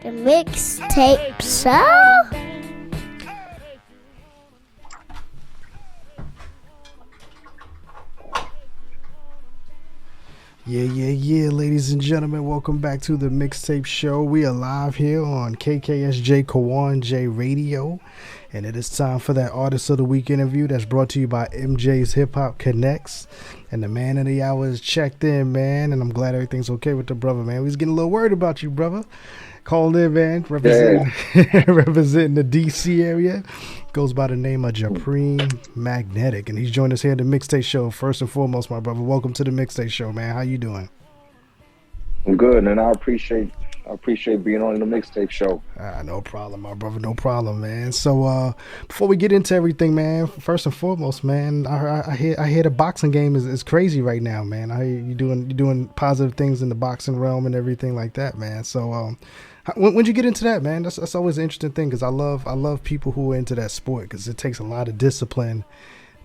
The mixtape show? Yeah, ladies and gentlemen, welcome back to the Mixtape Show. We are live here on KKSJ Kawan J Radio, and it is time for that Artist of the Week interview that's brought to you by MJ's Hip Hop Connects. And the man of the hour is checked in, man, and I'm glad everything's okay with the brother, man. We was getting a little worried about you, brother. Called in, man, representing, representing the DC area. Goes by the name of Japreme Magnetic, and he's joined us here at the Mixtape Show. First and foremost, my brother, welcome to the Mixtape Show, man. How you doing? I'm good, and I appreciate being on the mixtape show. No problem, my brother. No problem, man. So before we get into everything, man, first and foremost, man, I hear the boxing game is crazy right now, man. I hear you doing positive things in the boxing realm and everything like that, man. So when'd you get into that, man? That's always an interesting thing because I love people who are into that sport because it takes a lot of discipline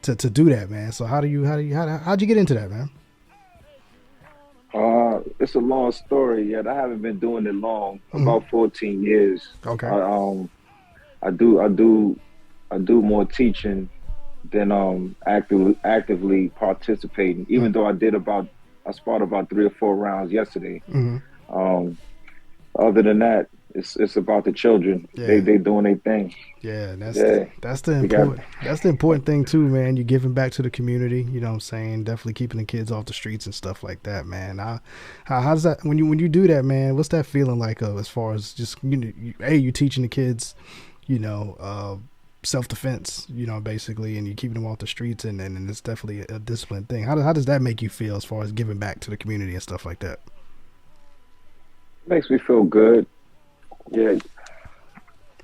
to do that, man. So how'd you get into that, man? It's a long story yet. I haven't been doing it long, about 14 years. Okay. I do more teaching than actively participating. Even though I sparred about 3 or 4 rounds yesterday. Other than that, it's about the children. Yeah. They doing their thing. Yeah, that's the important thing too, man. You're giving back to the community. You know what I'm saying? Definitely keeping the kids off the streets and stuff like that, man. How's that when you do that, man? What's that feeling like as far as just you teaching the kids, self-defense, basically, and you're keeping them off the streets, and it's definitely a discipline thing. How does that make you feel as far as giving back to the community and stuff like that? Makes me feel good. Yeah,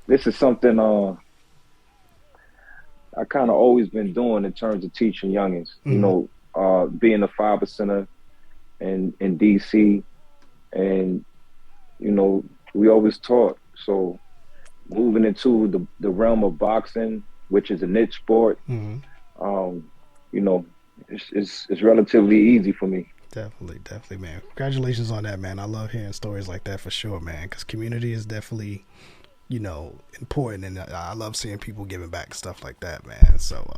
this is something I kind of always been doing in terms of teaching youngins. Being a fiber center in DC, and we always taught. So moving into the realm of boxing, which is a niche sport, it's relatively easy for me. Definitely, man. Congratulations on that, man. I love hearing stories like that for sure, man, because community is definitely, important, and I love seeing people giving back stuff like that, man. So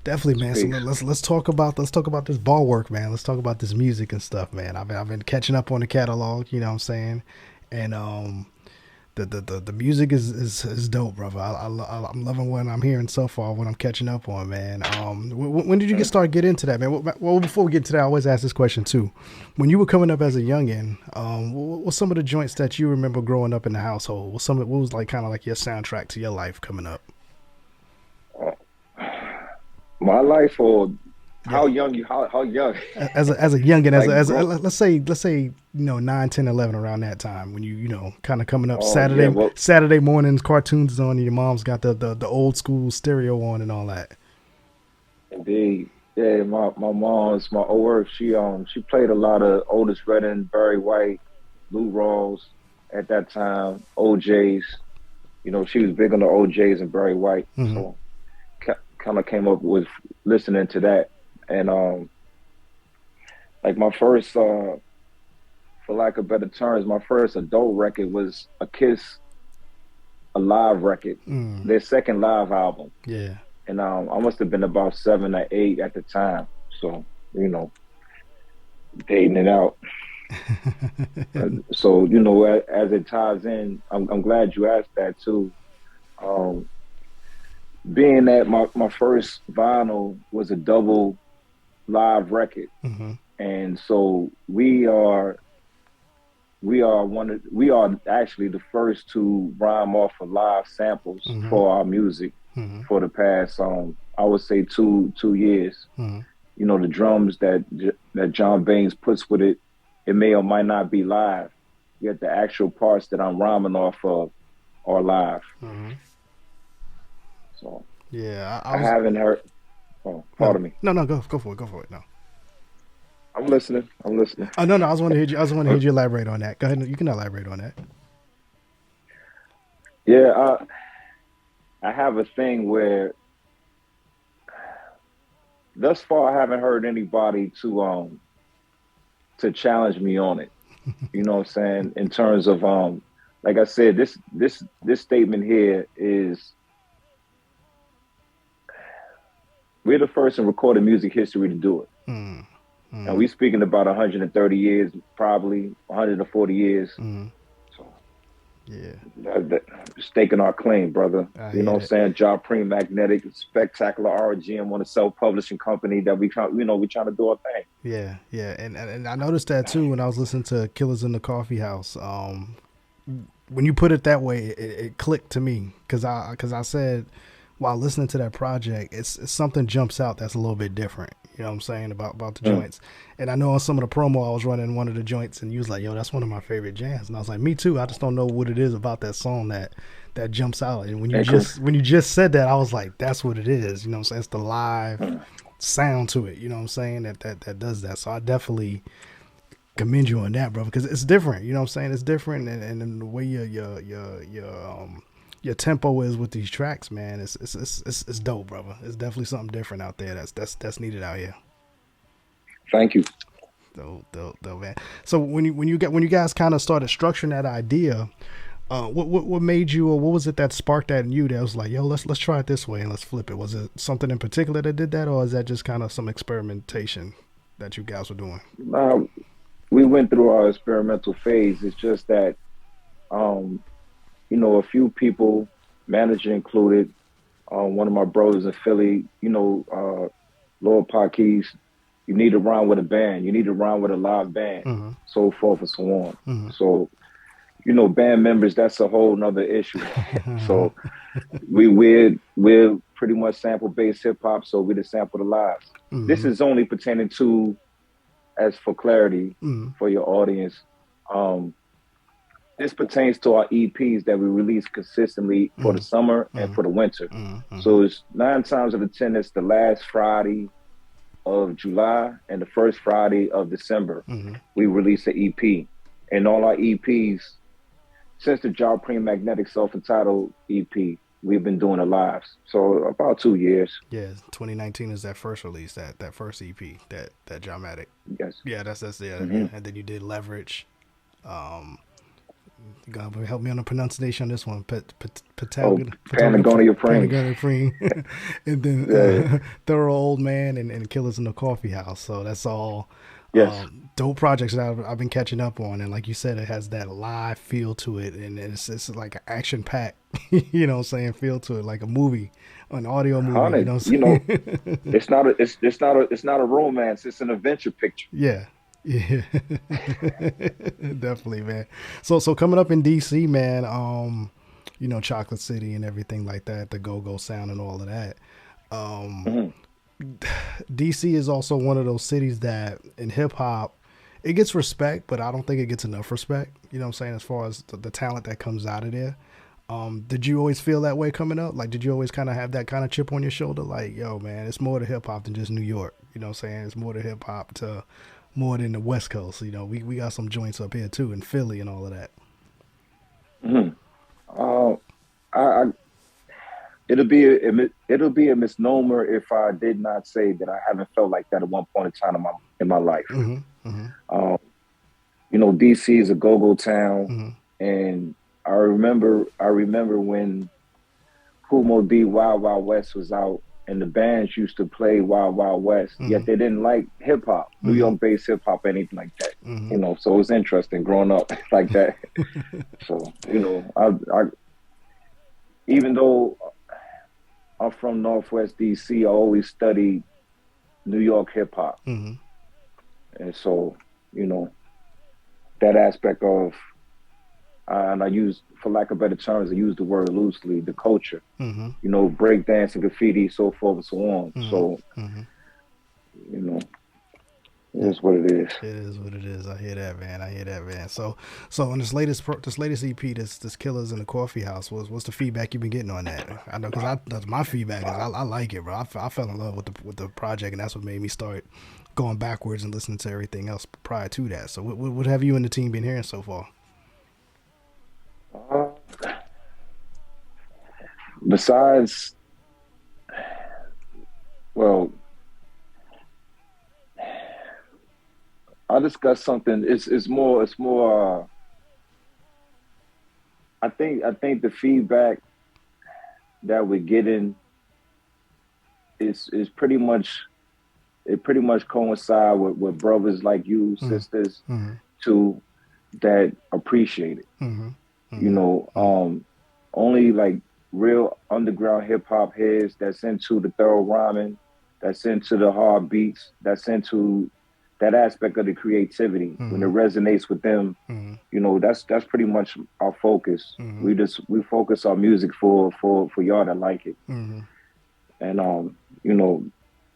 definitely, man. So let's talk about this ball work, man. Let's talk about this music and stuff, man. I've been catching up on the catalog, you know what I'm saying, and the music is dope, brother. I'm loving what I'm hearing so far, what I'm catching up on, man. When did you get into that, man? Well, before we get to that, I always ask this question too. When you were coming up as a youngin, what were some of the joints that you remember growing up in the household? What was like kind of like your soundtrack to your life coming up? My life, or how young you? How young? As a youngin, like, let's say 9, 10, 11, around that time when you kind of coming up. Saturday mornings, cartoons is on, and your mom's got the old school stereo on and all that. Indeed, yeah. My mom's my old. She played a lot of Otis Redding, Barry White, Lou Rawls at that time. OJs, she was big on the OJs and Barry White. So kind of came up with listening to that. And like my first, for lack of better terms, my first adult record was a Kiss, a live record, their second live album. Yeah. And I must have been about 7 or 8 at the time. So, dating it out. So, as it ties in, I'm glad you asked that too. Being that my first vinyl was a double live record, and so we are actually the first to rhyme off of live samples for our music for the past I would say two years. The drums that John Baines puts with it may or might not be live, yet the actual parts that I'm rhyming off of are live. So yeah, I haven't heard. Oh, pardon me. No, go for it. No, I'm listening. Oh no, I was want to hear you elaborate on that. Go ahead, you can elaborate on that. Yeah, I have a thing where thus far I haven't heard anybody to challenge me on it. You know what I'm saying? In terms of like I said, this statement here is we're the first in recorded music history to do it. Mm, And mm, we speaking about 130 years, probably 140 years. mm. So Yeah, that, staking our claim, brother. I You hear know what I'm that. saying? Japreme Magnetic, spectacular RGM on a self-publishing company that we trying to do our thing. Yeah, yeah, and I noticed that too when I was listening to Killers in the Coffee House. When you put it that way, it clicked to me because I said while listening to that project, it's something jumps out that's a little bit different. You know what I'm saying about the Mm. joints. And I know on some of the promo I was running one of the joints, and you was like, "Yo, that's one of my favorite jams," and I was like, "Me too." I just don't know what it is about that song that jumps out. And And when you just said that, I was like, "That's what it is." You know what I'm saying? It's the live mm. sound to it. You know what I'm saying? That does that. So I definitely commend you on that, bro, because it's different. You know what I'm saying? It's different, and the way your tempo is with these tracks, man, it's dope, brother. It's definitely something different out there. That's needed out here. Thank you. Dope, man. So when you guys kind of started structuring that idea, what made you, or what was it that sparked that in you that was like, yo, let's try it this way and let's flip it? Was it something in particular that did that, or is that just kind of some experimentation that you guys were doing? We went through our experimental phase. It's just that, um, a few people, manager included, one of my brothers in Philly, Lord Parkees, you need to rhyme with a band. You need to rhyme with a live band, Mm-hmm. so forth and so on. Mm-hmm. So, band members, that's a whole nother issue. So we're pretty much sample based hip hop, so we just sample the lives. This Mm-hmm. is only pertaining to, as for clarity Mm-hmm. for your audience, um, this pertains to our EPs that we release consistently for the summer and Mm-hmm. for the winter. Mm-hmm. So it's 9 times out of 10, it's the last Friday of July and the first Friday of December. Mm-hmm. We release an EP. And all our EPs, since the Japreme Magnetic self-entitled EP, we've been doing the lives. So about 2 years. Yeah, 2019 is that first release, that first EP, that dramatic. Yes. Yeah, that's yeah, Mm-hmm. yeah. And then you did Leverage. Um, God help me on the pronunciation on this one. Patagonia Praying. And then Yeah. Thorough Old Man and Killers in the Coffee House. So that's all Yes. dope projects that I've been catching up on. And like you said, it has that live feel to it, and it's like an action packed, you know what I'm saying, feel to it, like a movie, an audio movie. You know 100. what I'm saying? It's not a romance. It's an adventure picture. Yeah. Yeah. Definitely, man. So coming up in DC, man, Chocolate City and everything like that, the go-go sound and all of that. Mm-hmm. DC is also one of those cities that in hip hop it gets respect, but I don't think it gets enough respect. You know what I'm saying, as far as the talent that comes out of there. Did you always feel that way coming up? Like, did you always kind of have that kind of chip on your shoulder? Like, yo, man, it's more to hip hop than just New York. You know what I'm saying? It's more to hip hop to more than the West Coast. We got some joints up here too in Philly and all of that. Mm-hmm. I it'll be a misnomer if I did not say that I haven't felt like that at one point in time in my life. Mm-hmm. Mm-hmm. DC is a go-go town, Mm-hmm. and I remember when Kumo D Wild Wild West was out, and the bands used to play Wild Wild West, yet they didn't like hip hop, New York based hip hop, anything like that. Mm-hmm. So it was interesting growing up like that. So I even though I'm from Northwest DC, I always studied New York hip hop, Mm-hmm. and so that aspect of and I use, for lack of better terms, I use the word loosely, the culture, Mm-hmm. Breakdance and graffiti, so forth and so on. Mm-hmm. So, Mm-hmm. It is what it is. It is what it is. I hear that, man. So on this latest EP, this Killers in the Coffee House, what's the feedback you've been getting on that? I know, because my feedback is I like it, bro. I fell in love with the project, and that's what made me start going backwards and listening to everything else prior to that. So what have you and the team been hearing so far? Besides, well, I'll discuss something. It's more I think the feedback that we're getting is pretty much, it pretty much coincide with brothers like you, Mm-hmm. sisters Mm-hmm. too, that appreciate it. Mm-hmm. You Mm-hmm. know, only like real underground hip hop heads that's into the thorough rhyming, that's into the hard beats, that's into that aspect of the creativity. When it Mm-hmm. resonates with them, Mm-hmm. that's pretty much our focus. Mm-hmm. We focus our music for y'all that like it. Mm-hmm. And you know,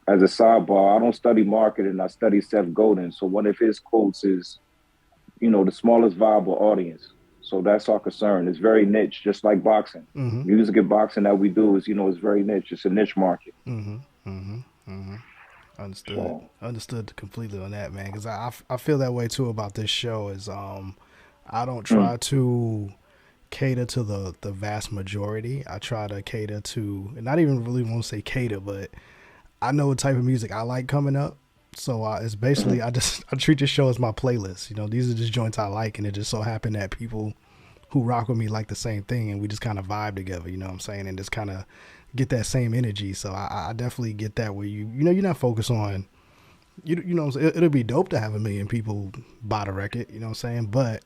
as a sidebar, I don't study marketing. I study Seth Godin. So one of his quotes is, the smallest viable audience. So that's our concern. It's very niche, just like boxing. Mm-hmm. Music and boxing that we do is, it's very niche. It's a niche market. Mm-hmm. Mm-hmm. Mm-hmm. Understood. So, Understood completely on that, man. Because I feel that way too about this show. Is I don't mm, try to cater to the vast majority. I try to cater to, and not even really want to say cater, but I know what type of music I like coming up. So it's basically mm, I treat this show as my playlist. These are just joints I like, and it just so happened that people who rock with me like the same thing, and we just kind of vibe together. You know what I'm saying? And just kind of get that same energy. So I definitely get that where you're not focused on it'll be dope to have 1 million people buy the record. You know what I'm saying? But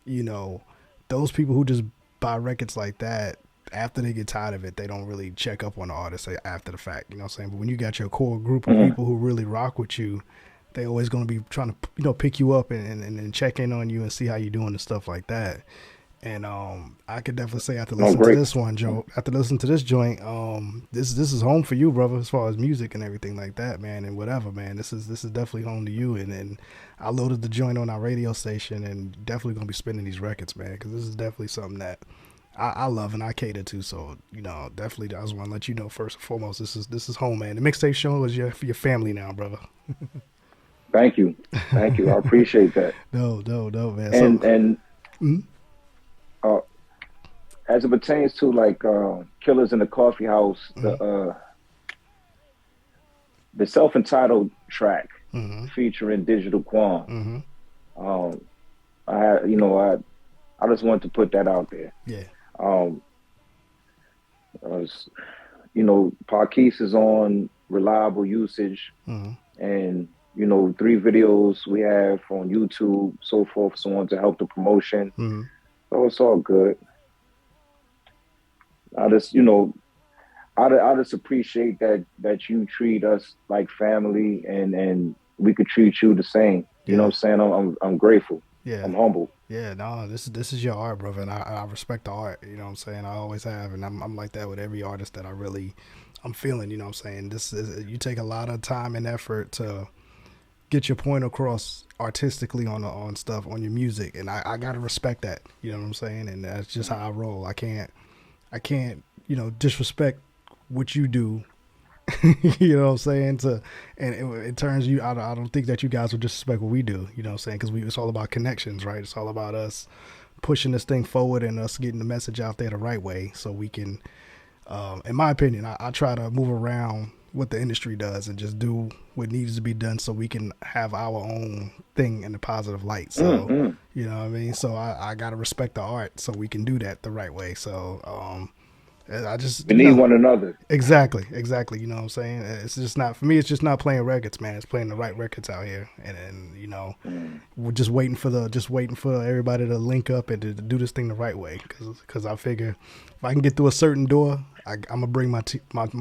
you know those people who just buy records like that, after they get tired of it, they don't really check up on the artist after the fact. You know what I'm saying? But when you got your core group of mm. people who really rock with you, they always going to be trying to pick you up and check in on you and see how you're doing and stuff like that. And I could definitely say after No, listening to great. this one, Joe, after listening to this joint, this is home for you, brother, as far as music and everything like that, man, and whatever, man. This is definitely home to you. And I loaded the joint on our radio station, and definitely gonna be spinning these records, man, because this is definitely something that I love and I cater to. So definitely, I just want to let you know first and foremost, this is home, man. The mixtape show is for your family now, brother. Thank you. Thank you. I appreciate that. No, man. So. And Mm, uh, as it pertains to like Killers in the Coffee House, mm, the self-entitled track mm, featuring Digital Quan. mm, Um, I had, I just wanted to put that out there. yeah. Um, was, Parquise is on reliable usage, Mm, and 3 videos we have on YouTube, so forth, so on, to help the promotion. mm, So it's all good. I just, I just appreciate that you treat us like family, and we could treat you the same. You know yeah. what I'm saying? I'm grateful. Yeah. I'm humble. Yeah, no, this is your art, brother, and I respect the art. You know what I'm saying? I always have, and I'm like that with every artist that I'm feeling. You know what I'm saying? This is you take a lot of time and effort to get your point across artistically on stuff on your music, and I gotta respect that. You know what I'm saying? And that's just how I roll. I can't disrespect what you do. You know what I'm saying? And it turns you. I don't think that you guys would disrespect what we do. You know what I'm saying? Because it's all about connections, right? It's all about us pushing this thing forward and us getting the message out there the right way, so we can. In my opinion, I try to move around what the industry does and just do what needs to be done so we can have our own thing in a positive light. So, Mm-hmm. you know what I mean? So I got to respect the art so we can do that the right way. So, I just, We need one another. exactly. You know what I'm saying? It's just not, for me, it's just not playing records, man. It's playing the right records out here. And Mm. we're just waiting for everybody to link up and to do this thing the right way. Cause I figure if I can get through a certain door, I'm gonna bring my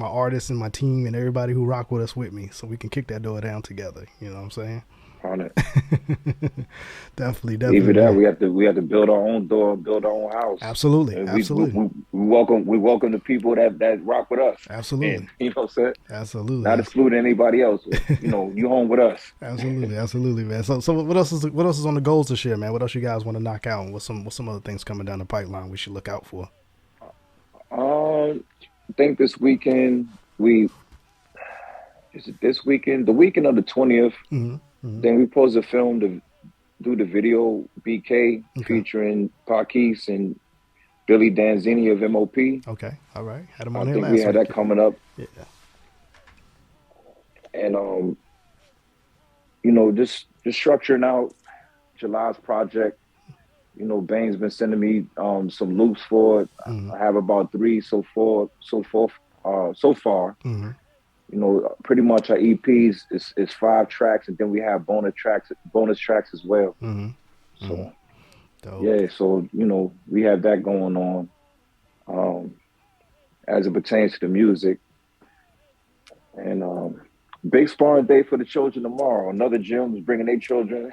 artists and my team and everybody who rock with us with me, so we can kick that door down together. You know what I'm saying? On it. Definitely, Even that, man. we have to build our own door, build our own house. Absolutely, And absolutely, we welcome the people that rock with us. absolutely, And what I'm saying? Not absolutely, excluding anybody else. You home with us. absolutely, man. So what else is on the goals this year, man? What else you guys want to knock out? What's some other things coming down the pipeline we should look out for? I think this weekend we is it this weekend? The weekend of the 20th. Mm-hmm. Mm-hmm. Then we post a film to do the video BK Okay. featuring Parquise and Billy Danzini of MOP. Okay. All right. Had him I on here think we last had that week. coming up, Yeah. and just structuring out July's project. You know, Bane's been sending me some loops for it. Mm-hmm. I have about three so far. Mm-hmm. You know, pretty much our EPs is 5 tracks, and then we have bonus tracks as well. Mm-hmm. Mm-hmm. So Dope. yeah, so you know, we have that going on. Um, as it pertains to the music, and big sparring day for the children tomorrow. Another gym is bringing their children,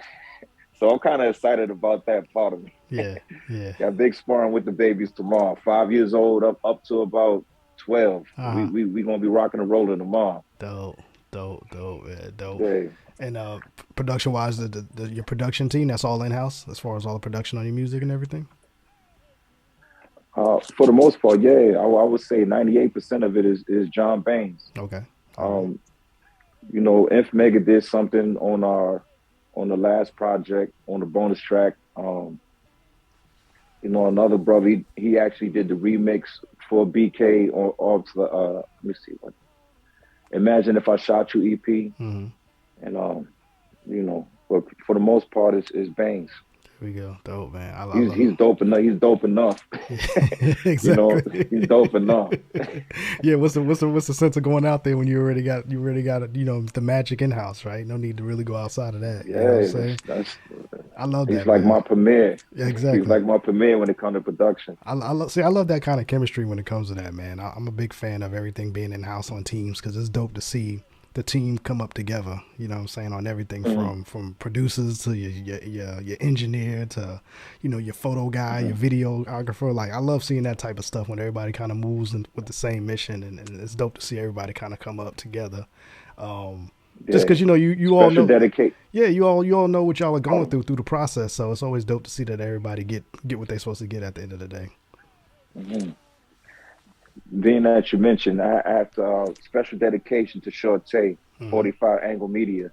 so I'm kind of excited about that part of me. Yeah. Yeah. Got big sparring with the babies tomorrow. 5 years old up to about 12. We Uh-huh. we we gonna be rocking and rolling tomorrow. Dope. Dope. Dope. Yeah. Dope. Yeah. And production wise, your production team, that's all in house as far as all the production on your music and everything. For the most part, yeah, I would say 98% of it is John Baines. Okay. All right. Um, you know, Inf Mega did something on the last project on the bonus track. You know, another brother, he actually did the remix for BK on of the let me see what Imagine If I Shot You EP. Mm-hmm. And you know, but for the most part it's Baines. There we go. Dope, man. I He's love. he's dope enough. He's dope enough. You know, he's Exactly. dope enough. Yeah. What's the sense of going out there when you already got the magic in house, right? No need to really go outside of that. You know what I'm Yeah, saying? that's I love he's that, like man. my premier. Yeah, He's exactly. like my premier when it comes to production. I love that kind of chemistry when it comes to that, man. I'm a big fan of everything being in house on teams because it's dope to see the team come up together. You know what I'm saying, on everything Mm-hmm. from producers to your engineer to your photo guy, your Mm-hmm. videographer. Like I love seeing that type of stuff when everybody kind of moves with the same mission, and it's dope to see everybody kind of come up together. Um, just Yeah. because you all Special know, dedicate. yeah, you all know what y'all are going Oh, through the process. So it's always dope to see that everybody get what they're supposed to get at the end of the day. mhm. Being that you mentioned, I have to, special dedication to Shorty, Mm-hmm. 45 Angle Media.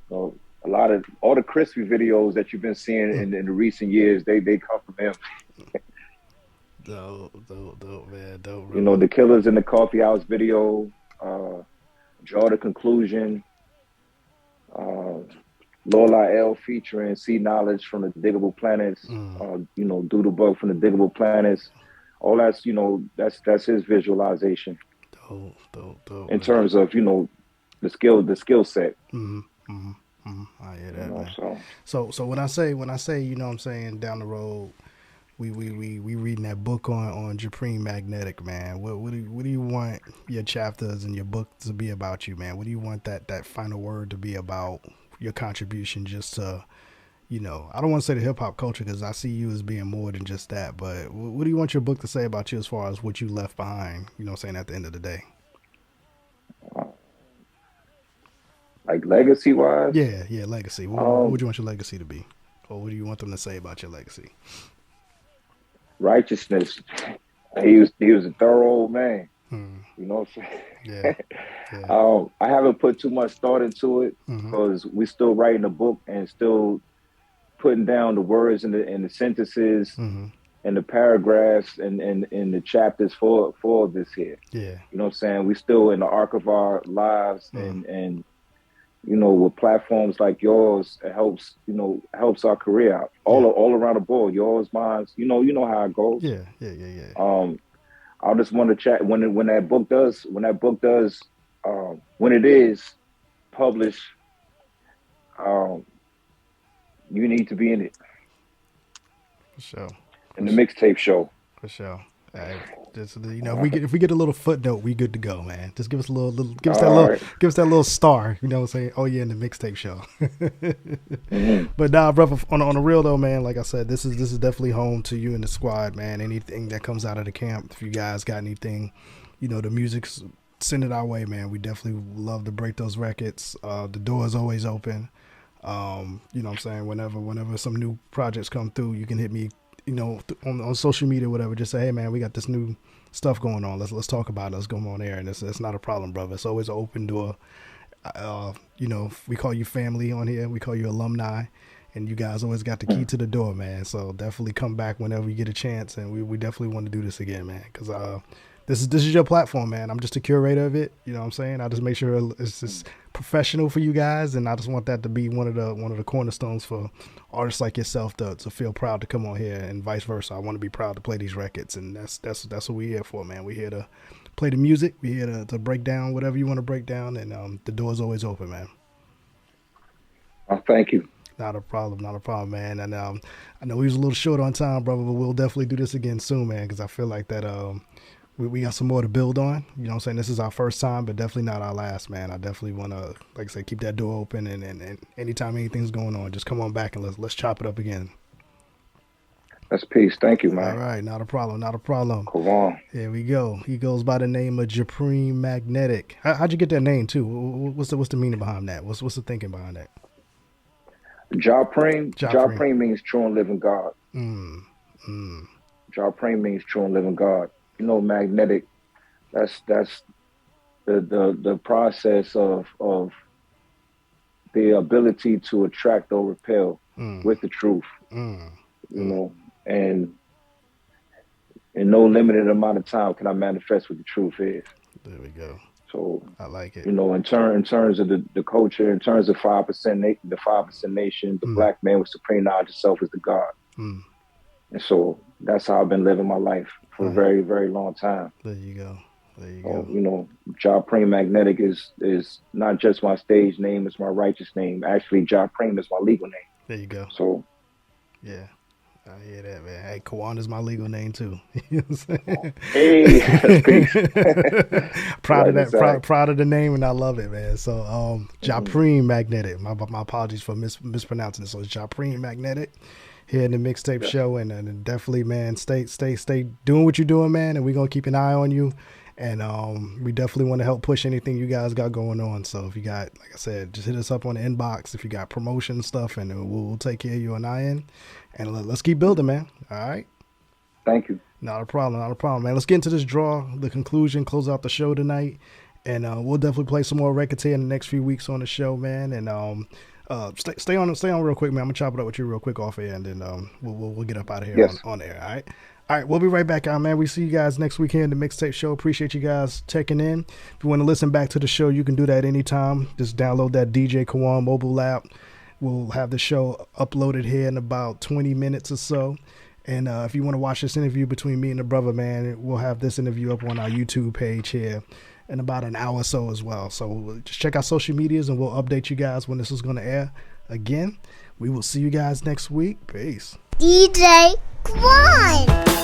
So a lot of all the crispy videos that you've been seeing in the recent years, they come from him. Dope, man, dope, You know, brother. the Killers in the Coffee House video, uh, Draw the Conclusion, uh, Lola L featuring C Knowledge from the Diggable Planets, Mm, you know, Doodle Bug from the Diggable Planets. All that's, you know, that's his visualization dope, in man. terms of, you know, the skill set. Mm-hmm, mm-hmm, mm-hmm. I hear You that, know, man. so So when I say, you know what I'm saying, down the road, we reading that book on Japreme Magnetic, man. What do you want your chapters and your book to be about you, man? What do you want that final word to be about your contribution just to, I don't want to say the hip hop culture because I see you as being more than just that, but what do you want your book to say about you as far as what you left behind, you know what I'm saying, at the end of the day? uh, like legacy wise, Yeah, yeah, legacy. What would um, you want your legacy to be? Or what do you want them to say about your legacy? righteousness. He was a thorough old man. Hmm. You know what I'm Yeah, saying? yeah. I haven't put too much thought into it Mm-hmm. because we're still writing a book and still putting down the words and the sentences Mm-hmm. and the paragraphs and the chapters for this here. Yeah. You know what I'm saying? We still in the arc of our lives Mm-hmm. and you know, with platforms like yours, it helps our career out Yeah. all around the board. Yours, mine, you know how it goes. Yeah. Yeah. Yeah. Yeah. Um, I just want to chat when it is published, um, you need to be in it For sure. in For the sure. mixtape show. For sure. Just if we get a little footnote, we good to go, man. Just give us that All little, right. give us that little star. You know what I'm saying? Oh yeah, in the mixtape show. Mm-hmm. But nah, brother, on the real though, man. Like I said, this is definitely home to you and the squad, man. Anything that comes out of the camp, if you guys got anything, the music's send it our way, man. We definitely love to break those records. The door is always open. You know what I'm saying? Whenever some new projects come through, you can hit me, on social media or whatever. Just say, hey man, we got this new stuff going on. Let's talk about it. Let's go on air. And it's not a problem, brother. It's always an open door. We call you family on here. We call you alumni. And you guys always got the key to the door, man. So definitely come back whenever you get a chance. And we definitely want to do this again, man. Because this is your platform, man. I'm just a curator of it. You know what I'm saying? I just make sure it's just professional for you guys, and I just want that to be one of the cornerstones for artists like yourself to feel proud to come on here, and vice versa. I want to be proud to play these records, and that's what we're here for, man. We're here to play the music. We're here to break down whatever you want to break down, and the door's always open, man. Thank you. Not a problem, man. And I know we was a little short on time, brother, but we'll definitely do this again soon, man, because I feel like that we got some more to build on. You know what I'm saying? This is our first time, but definitely not our last, man. I definitely want to, like I said, keep that door open, and anytime anything's going on, just come on back and let's chop it up again. That's peace. Thank you, man. All right, not a problem. Come on. Here we go. He goes by the name of Japreme Magnetic. How'd you get that name too? What's the meaning behind that? What's the thinking behind that? Japreme means true and living God. Japreme means true and living God. You know, magnetic. That's the process of the ability to attract or repel with the truth. You know, and in no limited amount of time can I manifest what the truth is. There we go. So I like it. You know, in terms of the culture, in terms of 5%, the 5% nation, the black man with supreme knowledge of self is the God. And so that's how I've been living my life for a very, very long time. There you go. You know, Japreme Magnetic is not just my stage name, it's my righteous name. Actually, Japreme is my legal name. There you go. So yeah. I hear that, man. Hey, Kawan is my legal name too. You know what I'm saying? Hey, proud of that. Proud of the name, and I love it, man. So, Japreme Magnetic. My apologies for mispronouncing it. So, it's Japreme Magnetic here in the mixtape show, and definitely, man, stay doing what you're doing, man. And we're gonna keep an eye on you. And we definitely want to help push anything you guys got going on. So if you got, like I said, just hit us up on the inbox if you got promotion stuff, and we'll take care of you on our end. And let's keep building, man. All right? Thank you. Not a problem, man. Let's get into this draw, the conclusion, close out the show tonight. And we'll definitely play some more records here in the next few weeks on the show, man. And stay on real quick, man. I'm going to chop it up with you real quick off air, and then we'll get up out of here on air, all right? All right, we'll be right back out, man. We see you guys next week here in the Mixtape Show. Appreciate you guys checking in. If you want to listen back to the show, you can do that anytime. Just download that DJ Kawan mobile app. We'll have the show uploaded here in about 20 minutes or so. And if you want to watch this interview between me and the brother, man, we'll have this interview up on our YouTube page here in about an hour or so as well. So just check our social medias, and we'll update you guys when this is going to air. Again, we will see you guys next week. Peace. DJ Kawan.